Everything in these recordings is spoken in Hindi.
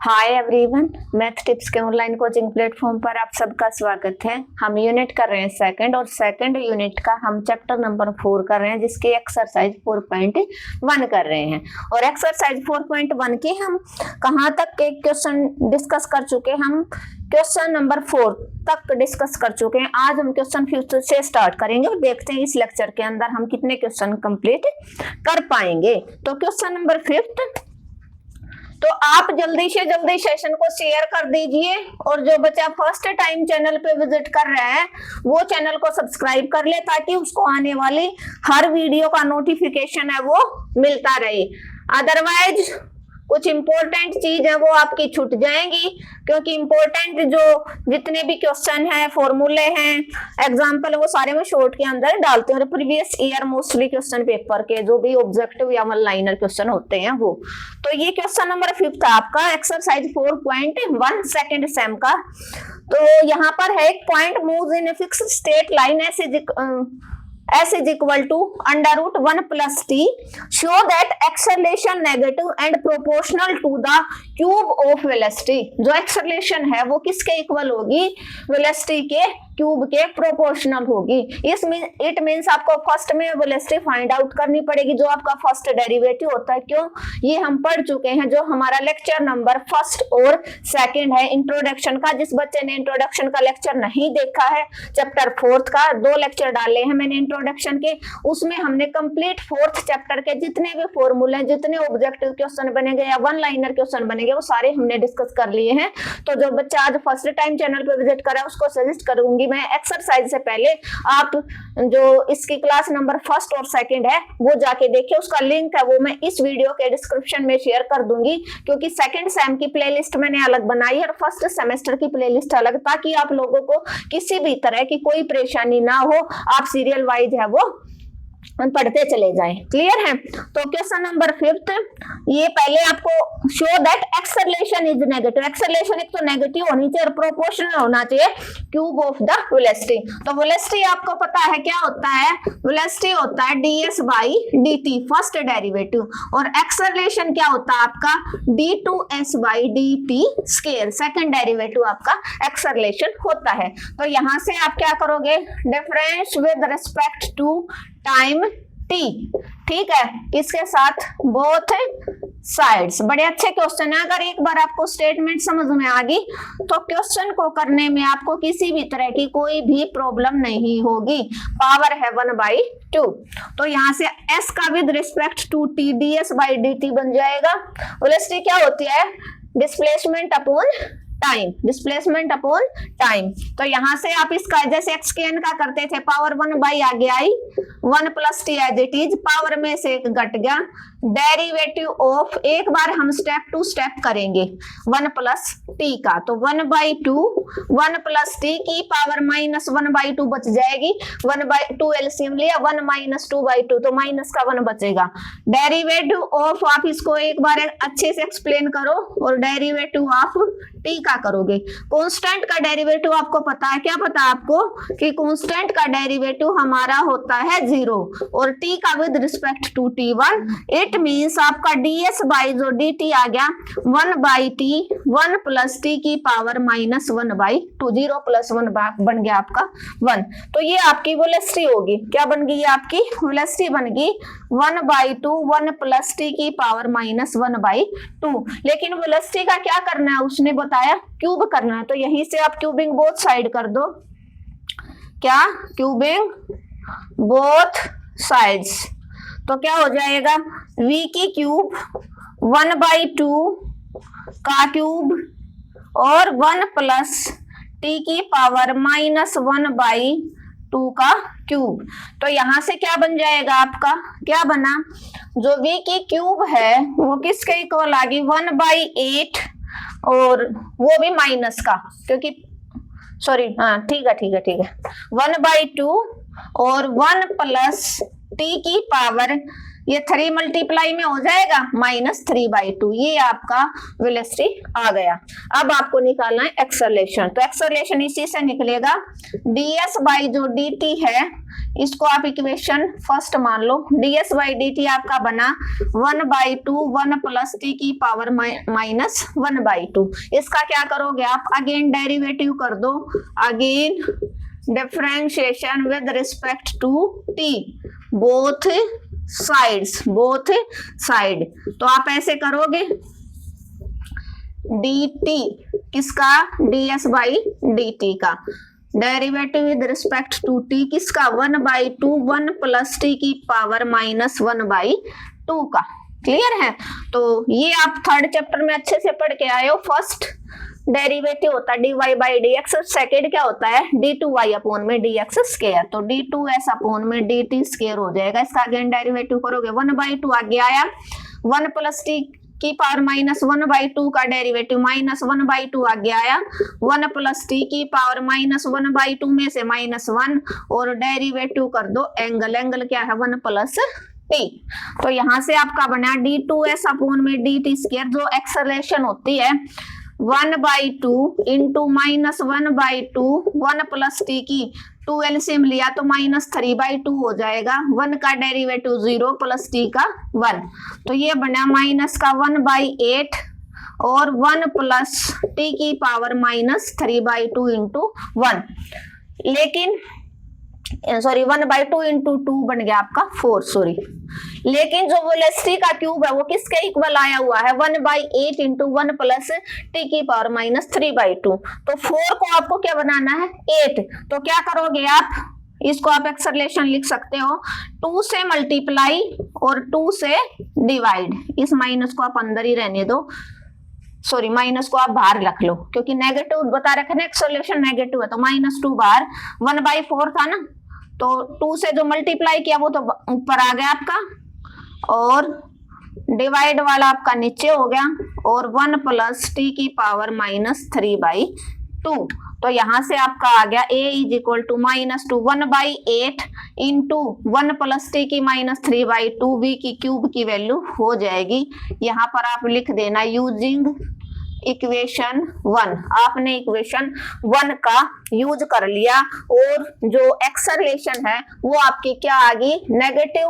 हाय एवरीवन, मैथ टिप्स के ऑनलाइन कोचिंग प्लेटफॉर्म पर आप सबका स्वागत है। हम यूनिट कर रहे हैं सेकंड और सेकंड यूनिट का हम चैप्टर नंबर 4 कर रहे हैं, जिसके एक्सरसाइज 4.1 कर रहे हैं। और एक्सरसाइज 4.1 के हम कहाँ तक के क्वेश्चन डिस्कस कर चुके हैं? हम क्वेश्चन नंबर 4 तक डिस्कस कर चुके हैं। आज हम क्वेश्चन 5 से स्टार्ट करेंगे और देखते हैं इस लेक्चर के अंदर हम कितने क्वेश्चन कंप्लीट कर पाएंगे। तो क्वेश्चन नंबर 5, तो आप जल्दी से जल्दी सेशन को शेयर कर दीजिए और जो बच्चा फर्स्ट टाइम चैनल पे विजिट कर रहा है वो चैनल को सब्सक्राइब कर ले, ताकि उसको आने वाली हर वीडियो का नोटिफिकेशन है वो मिलता रहे। अदरवाइज कुछ इंपॉर्टेंट चीज है वो आपकी छूट जाएंगी, क्योंकि इंपॉर्टेंट जो जितने भी क्वेश्चन है, फॉर्मूले हैं, एग्जाम्पल वो सारे में शॉर्ट के अंदर डालते हैं। Previous year mostly question paper के जो भी ऑब्जेक्टिव या वन लाइनर क्वेश्चन होते हैं वो। तो ये क्वेश्चन नंबर 5 था आपका एक्सरसाइज 4.1 सेकंड सेम का। तो यहाँ पर है एक point, move in fix state line S is equal to under root 1 plus t, show that acceleration negative and proportional to the cube of velocity। जो acceleration है वो किसके इक्वल होगी? वेलोसिटी के क्यूब के प्रोपोर्शनल होगी। इट मीन्स आपको फर्स्ट में वेलोसिटी फाइंड आउट करनी पड़ेगी, जो आपका फर्स्ट डेरिवेटिव होता है। क्यों? ये हम पढ़ चुके हैं, जो हमारा लेक्चर नंबर 1 और 2 है इंट्रोडक्शन का। जिस बच्चे ने इंट्रोडक्शन का लेक्चर नहीं देखा है, चैप्टर 4 का 2 लेक्चर डाले हैं मैंने इंट्रोडक्शन के, उसमें हमने कंप्लीट 4th चैप्टर के जितने भी फॉर्मूले, जितने ऑब्जेक्टिव क्वेश्चन बनेंगे या वन लाइनर क्वेश्चन बनेंगे, वो सारे हमने डिस्कस कर लिए हैं। तो जो बच्चा आज फर्स्ट टाइम चैनल पे विजिट करा उसको सजेस्ट करूंगी मैं, एक्सरसाइज से पहले आप जो इसकी क्लास नंबर 1 और 2 है वो जाके देखिए। उसका लिंक है वो मैं इस वीडियो के डिस्क्रिप्शन में शेयर कर दूंगी, क्योंकि सेकंड सेम की प्लेलिस्ट मैंने अलग बनाई है और फर्स्ट सेमेस्टर की प्लेलिस्ट अलग, ताकि आप लोगों को किसी भी तरह की कोई परेशानी ना हो, आप सीरियल वाइज है वो पढ़ते चले जाएं। क्लियर है? तो क्वेश्चन नंबर 5, ये पहले आपको show that acceleration is negative. Acceleration एक तो नेगेटिव होनी चाहिए और प्रोपोर्शनल होना चाहिए क्यूब ऑफ द वेलोसिटी। तो वेलोसिटी आपको पता है क्या होता है? वेलोसिटी होता है ds by dt first derivative, और एक्सेलरेशन क्या होता है आपका? d2s by dt square second derivative आपका एक्सेलरेशन होता है। तो यहां से आप क्या करोगे? Difference with respect to time t, ठीक है, किसके साथ? Both sides. बड़े अच्छे क्वेश्चन है। अगर एक बार आपको स्टेटमेंट समझ में आ गई तो क्वेश्चन को करने में आपको किसी भी तरह की कोई भी प्रॉब्लम नहीं होगी। पावर है 1/2। तो यहाँ से s का with respect to t ds by dt बन जाएगा। वेलोसिटी क्या होती है? Displacement upon time, displacement upon time. तो यहां से आप इसका जैसे x के n का करते थे, पावर 1 आगे आई, 1 plus T as it is, power में से एक घट गया, डेरिवेटिव ऑफ, एक बार हम स्टेप टू स्टेप करेंगे 1 प्लस टी का, तो 1/2, 1 प्लस टी की पावर -1/2 बच जाएगी। 1/2 एलसीएम लिया, 1 - 2/2, तो माइनस का 1 बचेगा। डेरिवेटिव ऑफ, आप इसको एक बार अच्छे से एक्सप्लेन करो और डेरिवेटिव ऑफ टी का करोगे। कांस्टेंट का डेरिवेटिव आपको पता है, क्या पता है आपको? कि कांस्टेंट का डेरिवेटिव हमारा होता है 0 और टी का with respect to t1। It means आपका ds बाई जो dt आ गया 1/t, 1 प्लस टी की पावर -1/2, 0 + 1 बन गया आपका 1। तो ये आपकी वेलोसिटी होगी। क्या बन गई? आपकी वेलोसिटी बन गई 1/2, 1 प्लस टी की पावर -1/2। लेकिन वेलोसिटी का क्या करना है? उसने बताया क्यूब करना है। तो यहीं से आप क्यूबिंग बोथ साइड कर दो। क्या? Cubing both sides. तो क्या हो जाएगा? v की क्यूब 1/2 का क्यूब और 1 प्लस t की पावर -1/2 का क्यूब। तो यहां से क्या बन जाएगा आपका? क्या बना? जो v की क्यूब है वो किसके इक्वल आ गई? 1/8 और वो भी माइनस का, क्योंकि सॉरी, हाँ ठीक है 1/2 और 1 प्लस टी की पावर, ये 3 मल्टीप्लाई में हो जाएगा -3/2। ये आपका वेलोसिटी आ गया। अब आपको निकालना है एक्सेलरेशन। तो एक्सेलरेशन इसी से निकलेगा ds बाई जो dt है, इसको आप इक्वेशन फर्स्ट मान लो। ds बाई डी टी आपका बना 1/2 1 प्लस टी की पावर माइनस 1/2। इसका क्या करोगे आप, अगेन डेरिवेटिव कर दो, again differentiation with respect to T, both side. तो आप ऐसे करोगे dt किसका, ds बाई dt का derivative with respect to T किसका, 1/2 1 प्लस टी की पावर माइनस 1/2 का। क्लियर है। तो ये आप थर्ड चैप्टर में अच्छे से पढ़ के आए हो। फर्स्ट डेरिवेटिव होता है dy बाई dx, सेकेंड क्या होता है d2y अपॉन में dx स्क्वायर, तो d2s अपॉन में dt स्क्वायर हो जाएगा। इसका अगेन डेरिवेटिव करोगे 1/2 आगे आया, 1 प्लस टी की पावर माइनस 1/2 का डेरिवेटिव माइनस 1/2 आगे आया, 1 प्लस टी की पावर माइनस 1/2 में से -1 और डेरिवेटिव कर दो एंगल क्या है 1 प्लस टी। तो यहां से आपका बना d2s अपॉन में dt स्क्वायर, जो एक्सेलरेशन होती है 1/2 इंटू -1/2 1 प्लस टी की 2 एलसीएम लिया तो -3/2 हो जाएगा, 1 का डेरिवेटिव 0 प्लस टी का 1, तो ये बना माइनस का 1/8 और 1 प्लस टी की पावर -3/2 इंटू 1, लेकिन सॉरी 1/2 इंटू 2 बन गया आपका 4, सॉरी। लेकिन जो वेलोसिटी का क्यूब है वो किसके इक्वल आया हुआ है, 1/8 इंटू 1 प्लस टी की पावर -3/2। तो 4 को आपको क्या बनाना है 8, तो क्या करोगे आप, इसको आप एक्सेलरेशन लिख सकते हो 2 से मल्टीप्लाई और 2 से डिवाइड, इस माइनस को आप अंदर ही रहने दो, सॉरी माइनस को आप बाहर रख लो क्योंकि नेगेटिव बता रखे ना, एक्सेलरेशन नेगेटिव है तो -2 बाहर, 1/4 था ना, तो 2 से जो मल्टीप्लाई किया वो तो ऊपर आ गया आपका और डिवाइड वाला आपका नीचे हो गया और 1 प्लस टी की पावर -3/2। तो यहां से आपका आ गया a is equal to -2 1/8 into 1 plus T की -3/2, v की क्यूब की वैल्यू हो जाएगी। यहाँ पर आप लिख देना यूजिंग इक्वेशन 1, आपने इक्वेशन 1 का यूज कर लिया और जो एक्सेलरेशन है वो आपकी क्या आ गई, नेगेटिव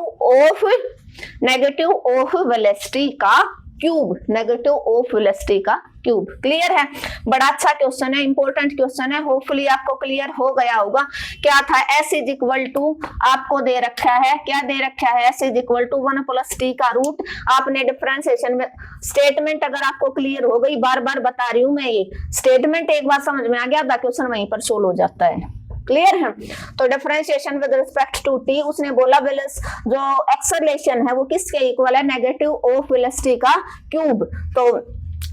ऑफ वेलोसिटी का क्यूब, नेगेटिव ऑफ वेलोसिटी का क्यूब। क्लियर है, बड़ा अच्छा क्वेश्चन है, इंपॉर्टेंट क्वेश्चन है, होपफुली आपको क्लियर हो गया होगा। क्या था, s इज इक्वल टू आपको दे रखा है, क्या दे रखा है, s is equal to 1 plus T का रूट। आपने डिफरेंशिएशन में स्टेटमेंट अगर आपको क्लियर हो गई, बार बार बता रही हूं मैं, ये स्टेटमेंट एक बार समझ में आ गया क्वेश्चन वहीं पर सोल्व हो जाता है। क्लियर है। तो differentiation with respect to T, उसने बोला जो एक्सेलरेशन है वो किसके इक्वल है, नेगेटिव ऑफ वेलोसिटी का क्यूब। तो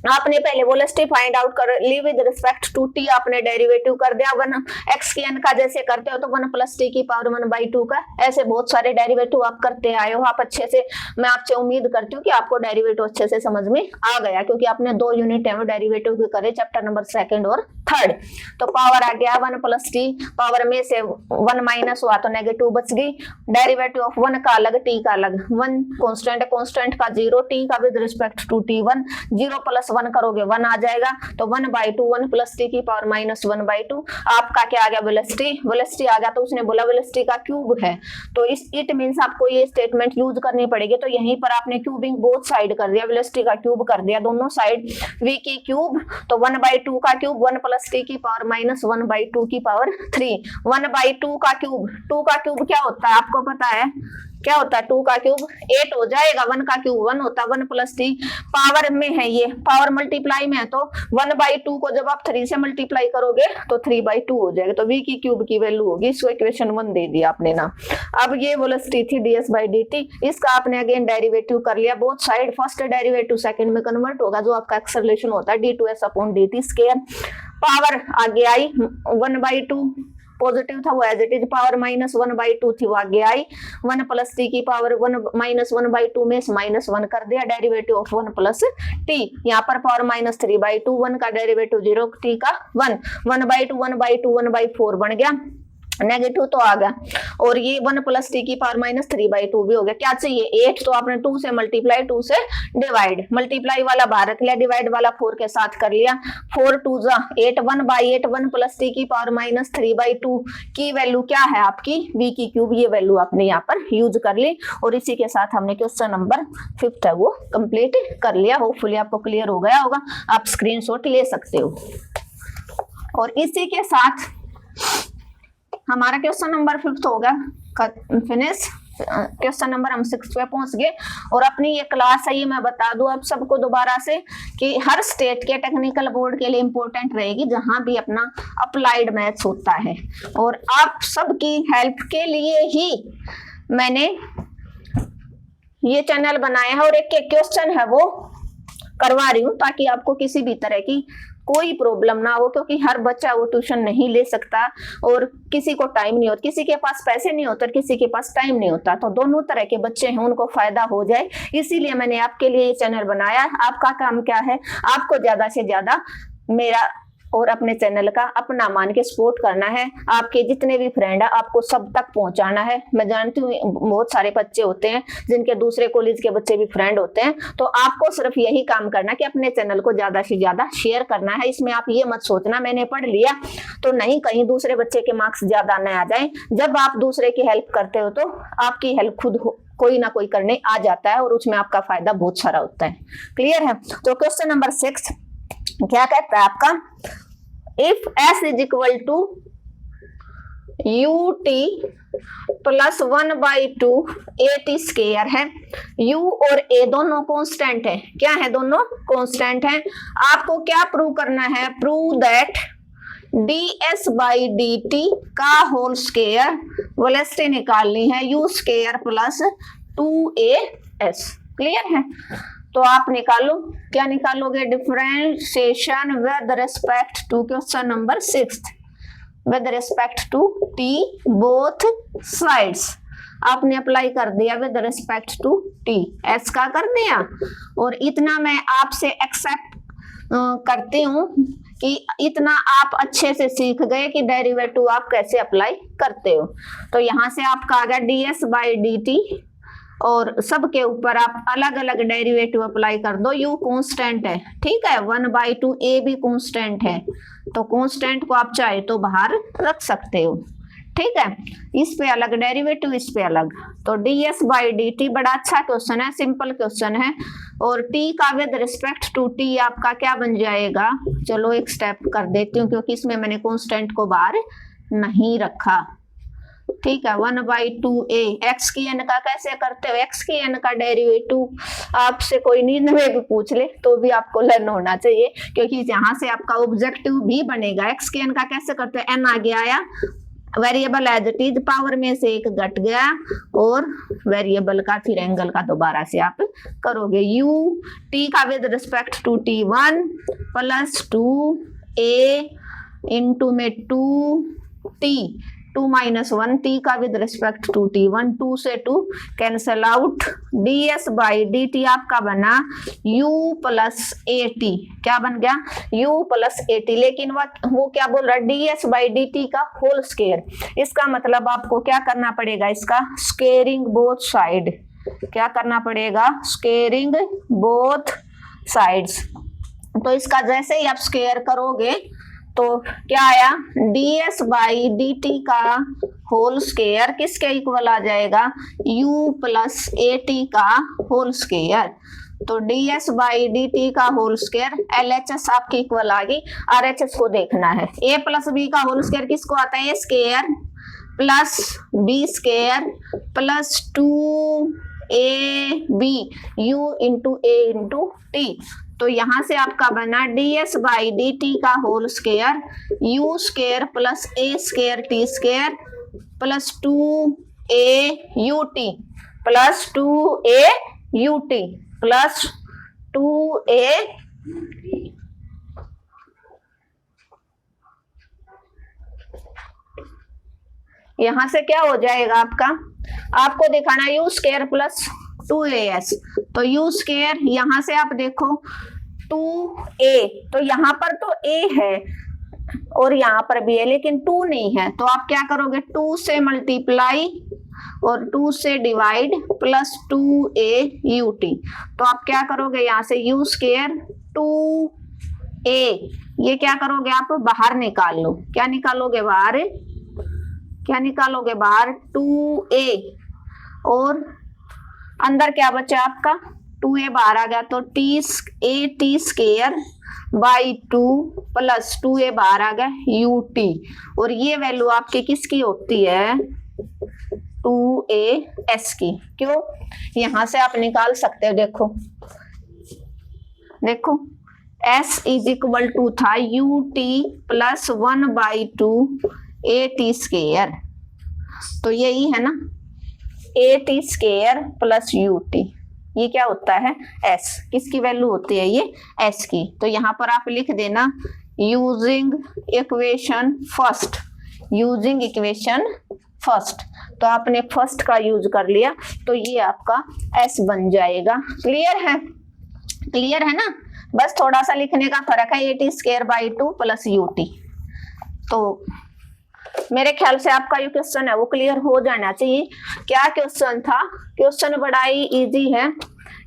आपने पहले वेलोसिटी फाइंड आउट कर ली विद रिस्पेक्ट टू टी, आपने डेरिवेटिव कर दिया 1 x की n का जैसे करते हो तो 1 प्लस टी की पावर 1/2 का, ऐसे बहुत सारे डेरिवेटिव आप करते आए हो। आप अच्छे से, मैं आपसे उम्मीद करती हूँ कि आपको डेरिवेटिव अच्छे से समझ में आ गया क्योंकि आपने 2 यूनिट है डेरिवेटिव के करे, चैप्टर नंबर 2 और 3। तो पावर आ गया 1 प्लस टी, पावर में से 1 माइनस हुआ तो नेगेटिव बच गई, डेरिवेटिव ऑफ 1 का अलग टी का अलग, 1 कांस्टेंट है, कांस्टेंट का 0, टी का with respect to T 1, 0 plus 1 करोगे 1 आ जाएगा, तो 1/2 1 प्लस टी की पावर -1/2 आपका क्या आ गया, वेलोसिटी आ गया। तो उसने बोला वेलोसिटी का क्यूब है, तो इस इट मींस आपको ये स्टेटमेंट यूज करनी पड़ेगी। तो यहीं पर आपने क्यूबिंग बोथ साइड कर दिया, वेलोसिटी का क्यूब कर दिया दोनों साइड, v की क्यूब, तो 1/2 का क्यूब 1 प्लस टी की पावर -1/2 की पावर 3, 1/2 का क्यूब, 2 का क्यूब क्या होता है आपको पता है, क्या होता है 2 का क्यूब 8 हो जाएगा, 1 का क्यूब 1 होता है, 1 प्लस टी पावर में है, ये पावर मल्टीप्लाई में है, तो 1/2 को जब आप 3 से मल्टीप्लाई करोगे तो 3/2 हो जाएगा, तो v की क्यूब की वैल्यू होगी। इसको इक्वेशन 1 दे दिया आपने ना। अब ये वेलोसिटी थी ds बाई dt, इसका आपने अगेन डेरिवेटिव कर लिया both side, first derivative second में कन्वर्ट होगा, जो आपका एक्सेलरेशन होता है d2s upon dt square, power आगे आई 1/2 पॉजिटिव था वो एज इट इज, पावर -1/2 थी वो आगे आई, 1 प्लस टी की पावर 1 -1/2 में -1 कर दिया, डेरिवेटिव ऑफ 1 प्लस टी, यहाँ पर पावर -3/2, 1 का डेरिवेटिव 0 टी का 1, 1/2 1/2 1/4 बन गया। नेगेटिव तो आ गया, और ये 1 प्लस टी की पावर माइनस 3/2 भी हो गया। क्या चाहिए 8, तो आपने 2 से मल्टीप्लाई, 2 से डिवाइड, मल्टीप्लाई वाला बाहर रख लिया, डिवाइड वाला 4 के साथ कर लिया, 4 2 जा 8, 1/8, 1 प्लस टी की पावर माइनस 3/2 की वैल्यू क्या है आपकी v की क्यूब, ये वैल्यू आपने यहाँ पर यूज कर ली। और इसी के साथ हमने क्वेश्चन नंबर 5 है वो कंप्लीट कर लिया। होपफुली आपको क्लियर हो गया होगा, आप स्क्रीनशॉट ले सकते हो। और इसी के साथ हमारा क्वेश्चन नंबर 5 हो गया फिनिश। क्वेश्चन नंबर हम 6 पे पहुंच गए। और अपनी ये क्लास है, ये मैं बता दूं आप सबको दोबारा से कि हर स्टेट के टेक्निकल बोर्ड के लिए इंपॉर्टेंट रहेगी, जहां भी अपना अप्लाइड मैथ्स होता है। और आप सबकी हेल्प के लिए ही मैंने ये चैनल बनाया है, और एक क्वेश्चन है वो करवा रही हूँ ताकि आपको किसी भी तरह की कोई प्रॉब्लम ना हो, क्योंकि हर बच्चा वो ट्यूशन नहीं ले सकता, और किसी को टाइम नहीं होता, किसी के पास पैसे नहीं होते, किसी के पास टाइम नहीं होता। तो दोनों तरह के बच्चे हैं, उनको फायदा हो जाए, इसीलिए मैंने आपके लिए ये चैनल बनाया। आपका काम क्या है, आपको ज्यादा से ज्यादा मेरा और अपने चैनल का अपना मान के सपोर्ट करना है। आपके जितने भी फ्रेंड है आपको सब तक पहुंचाना है। मैं जानती हूँ बहुत सारे बच्चे होते हैं जिनके दूसरे कॉलेज के बच्चे भी फ्रेंड होते हैं, तो आपको सिर्फ यही काम करना कि अपने चैनल को ज्यादा से ज्यादा शेयर करना है। इसमें आप ये मत सोचना मैंने पढ़ लिया तो नहीं, कहीं दूसरे बच्चे के मार्क्स ज्यादा न आ जाए। जब आप दूसरे की हेल्प करते हो तो आपकी हेल्प खुद कोई ना कोई करने आ जाता है, और उसमें आपका फायदा बहुत सारा होता है। क्लियर है? तो क्वेश्चन नंबर 6 क्या कहता है आपका, if s is equal to ut plus 1/2 at square है, u और a दोनों कांस्टेंट है। क्या है? दोनों कांस्टेंट है। आपको क्या प्रूव करना है? प्रूव दैट ds/dt का होल स्क्वायर वेलोसिटी निकालनी है, u square plus 2as। Clear है? तो आप निकालो, क्या निकालोगे? Differentiation with respect to question number 6 with respect to t both sides. आपने अप्लाई कर दिया with respect to t, s का कर दिया। और इतना मैं आपसे एक्सेप्ट करती हूँ कि इतना आप अच्छे से सीख गए कि डेरिवेटिव आप कैसे अप्लाई करते हो। तो यहाँ से आपका आ गया ds/dt, और सबके ऊपर आप अलग अलग डेरिवेटिव अप्लाई कर दो। u कांस्टेंट है, ठीक है, 1/2 a भी कांस्टेंट है, तो कांस्टेंट को आप चाहे तो बाहर रख सकते हो। ठीक है, इस पे अलग डेरिवेटिव, इस पे अलग। तो ds/dt बड़ा अच्छा क्वेश्चन है, सिंपल क्वेश्चन है। और t का विद रिस्पेक्ट टू t आपका क्या बन जाएगा? चलो एक स्टेप कर देती हूँ, क्योंकि इसमें मैंने कांस्टेंट को बाहर नहीं रखा। ठीक है, 1/2a x की n का कैसे करते हो? x की n का डेरिवेटिव आपसे कोई नींद में भी पूछ ले तो भी आपको लर्न होना चाहिए, क्योंकि यहाँ से आपका ऑब्जेक्टिव भी बनेगा। x की n का कैसे करते हो? n आगे आया, variable as it is, power में से एक घट गया, और वेरिएबल का फिर एंगल का दोबारा से आप करोगे। u t का with respect to t 1 plus 2a into में 2t 2 - 1 t का विद रिस्पेक्ट टू t 1, 2 से 2 कैंसल आउट। ds/dt आपका बना u प्लस at। क्या बन गया? u plus at। लेकिन वो क्या बोल रहा है? ds/dt का होल स्क्वायर। इसका मतलब आपको क्या करना पड़ेगा? इसका स्क्वेयरिंग बोथ साइड। क्या करना पड़ेगा? Squaring both sides. तो इसका जैसे ही आप स्क्वायर करोगे तो क्या आया? ds/dt का होल स्क्वायर किसके इक्वल आ जाएगा? u प्लस at का होल स्क्वायर। तो ds/dt का होल स्क्वायर LHS आपकी इक्वल आ गई। RHS को देखना है। a प्लस b का होल स्क्वायर किसको आता है? a square plus b square plus 2ab u into a into t। तो यहां से आपका बना ds/dt का whole square u square plus a square t square plus 2a ut plus 2a ut plus 2a यहां से क्या हो जाएगा आपका? आपको दिखाना u स्क्वायर प्लस 2as। तो u स्क्वायर यहां से आप देखो 2a, तो यहां पर तो a है, और यहाँ पर भी है लेकिन 2 नहीं है, तो आप क्या करोगे 2 से मल्टीप्लाई और 2 से डिवाइड प्लस 2a ut। तो आप क्या करोगे यहाँ से u स्क्वायर 2a, ये क्या करोगे आप बाहर निकाल लो। क्या निकालोगे बाहर, क्या निकालोगे बाहर 2a, और अंदर क्या बचा आपका 2a बाहर आ गया, तो T square by 2 plus 2a बाहर आ गया ut, और ये वैल्यू आपकी किसकी होती है 2as की। क्यों, यहां से आप निकाल सकते हो, देखो देखो s इज इक्वल टू था ut प्लस 1/2 at स्क्वायर, तो यही है ना at स्क्वायर प्लस ut, ये क्या होता है s, किसकी वैल्यू होती है ये s की। तो यहाँ पर आप लिख देना using equation first, using equation first, तो आपने फर्स्ट का यूज कर लिया तो ये आपका s बन जाएगा। क्लियर है, क्लियर है ना, बस थोड़ा सा लिखने का फर्क है, at square by 2 plus ut। तो मेरे ख्याल से आपका जो क्वेश्चन है वो क्लियर हो जाना चाहिए। क्या क्वेश्चन था, क्वेश्चन बड़ा ही इजी है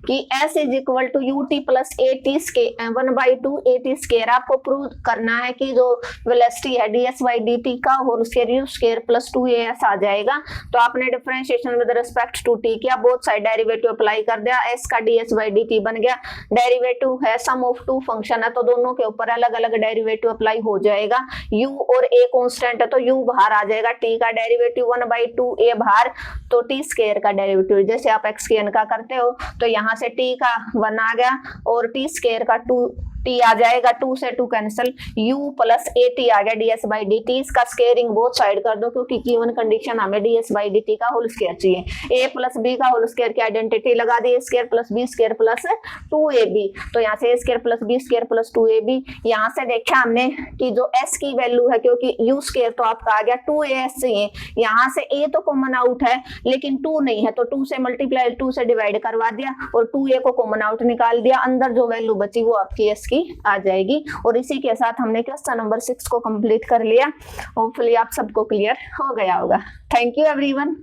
कि s is equal to ut plus 1/2 at square. आपको प्रूव करना है कि जो वेलोसिटी है ds/dt का whole square u square plus 2as आ जाएगा। तो आपने differentiation with respect to t किया, बोथ साइड डेरिवेटिव अप्लाई कर दिया, s का ds/dt बन गया। डेरिवेटिव है सम ऑफ 2 फंक्शन है, तो दोनों के ऊपर अलग अलग डेरिवेटिव अप्लाई हो जाएगा। u और a कांस्टेंट है तो u बाहर आ जाएगा, t का डेरिवेटिव 1/2 a बाहर, तो t स्क्वायर का डेरिवेटिव जैसे आप x के n का करते हो, तो यहाँ से t का 1 आ गया और t स्क्वायर का 2t आ जाएगा, 2 से 2 कैंसिल, u प्लस at आ गया ds/dt। इसका स्क्वायरिंग बोथ साइड कर दो क्योंकि गिवन कंडीशन हमें ds/dt का होल स्क्वायर चाहिए। a प्लस b का होल स्क्वायर की आइडेंटिटी लगा दी, a square plus b square plus 2ab, तो यहाँ से a square plus b square plus 2ab। यहाँ से देखा हमने कि जो s की वैल्यू है, क्योंकि u स्क्वायर तो आपका आ गया 2as चाहिए, यहाँ से a तो कॉमन आउट है लेकिन 2 नहीं है, तो 2 से मल्टीप्लाई 2 से डिवाइड करवा दिया और 2a को कॉमन आउट निकाल दिया, अंदर जो वैल्यू बची वो आपकी s की आ जाएगी। और इसी के साथ हमने क्वेश्चन नंबर 6 को कंप्लीट कर लिया। होपफुली आप सबको क्लियर हो गया होगा। Thank you everyone.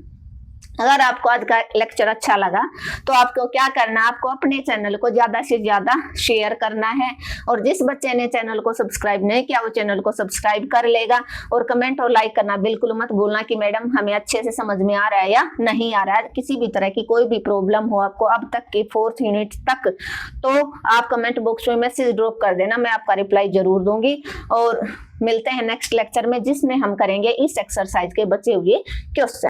अगर आपको आज का लेक्चर अच्छा लगा तो आपको क्या करना है, आपको अपने चैनल को ज्यादा से ज्यादा शेयर करना है, और जिस बच्चे ने चैनल को सब्सक्राइब नहीं किया वो चैनल को सब्सक्राइब कर लेगा, और कमेंट और लाइक करना बिल्कुल मत भूलना कि मैडम हमें अच्छे से समझ में आ रहा है या नहीं आ रहा है। किसी भी तरह की कोई भी प्रॉब्लम हो आपको अब तक की 4th यूनिट तक, तो आप कमेंट बॉक्स में मैसेज ड्रॉप कर देना, मैं आपका रिप्लाई जरूर दूंगी। और मिलते हैं नेक्स्ट लेक्चर में जिसमें हम करेंगे इस एक्सरसाइज के बचे हुए क्वेश्चन।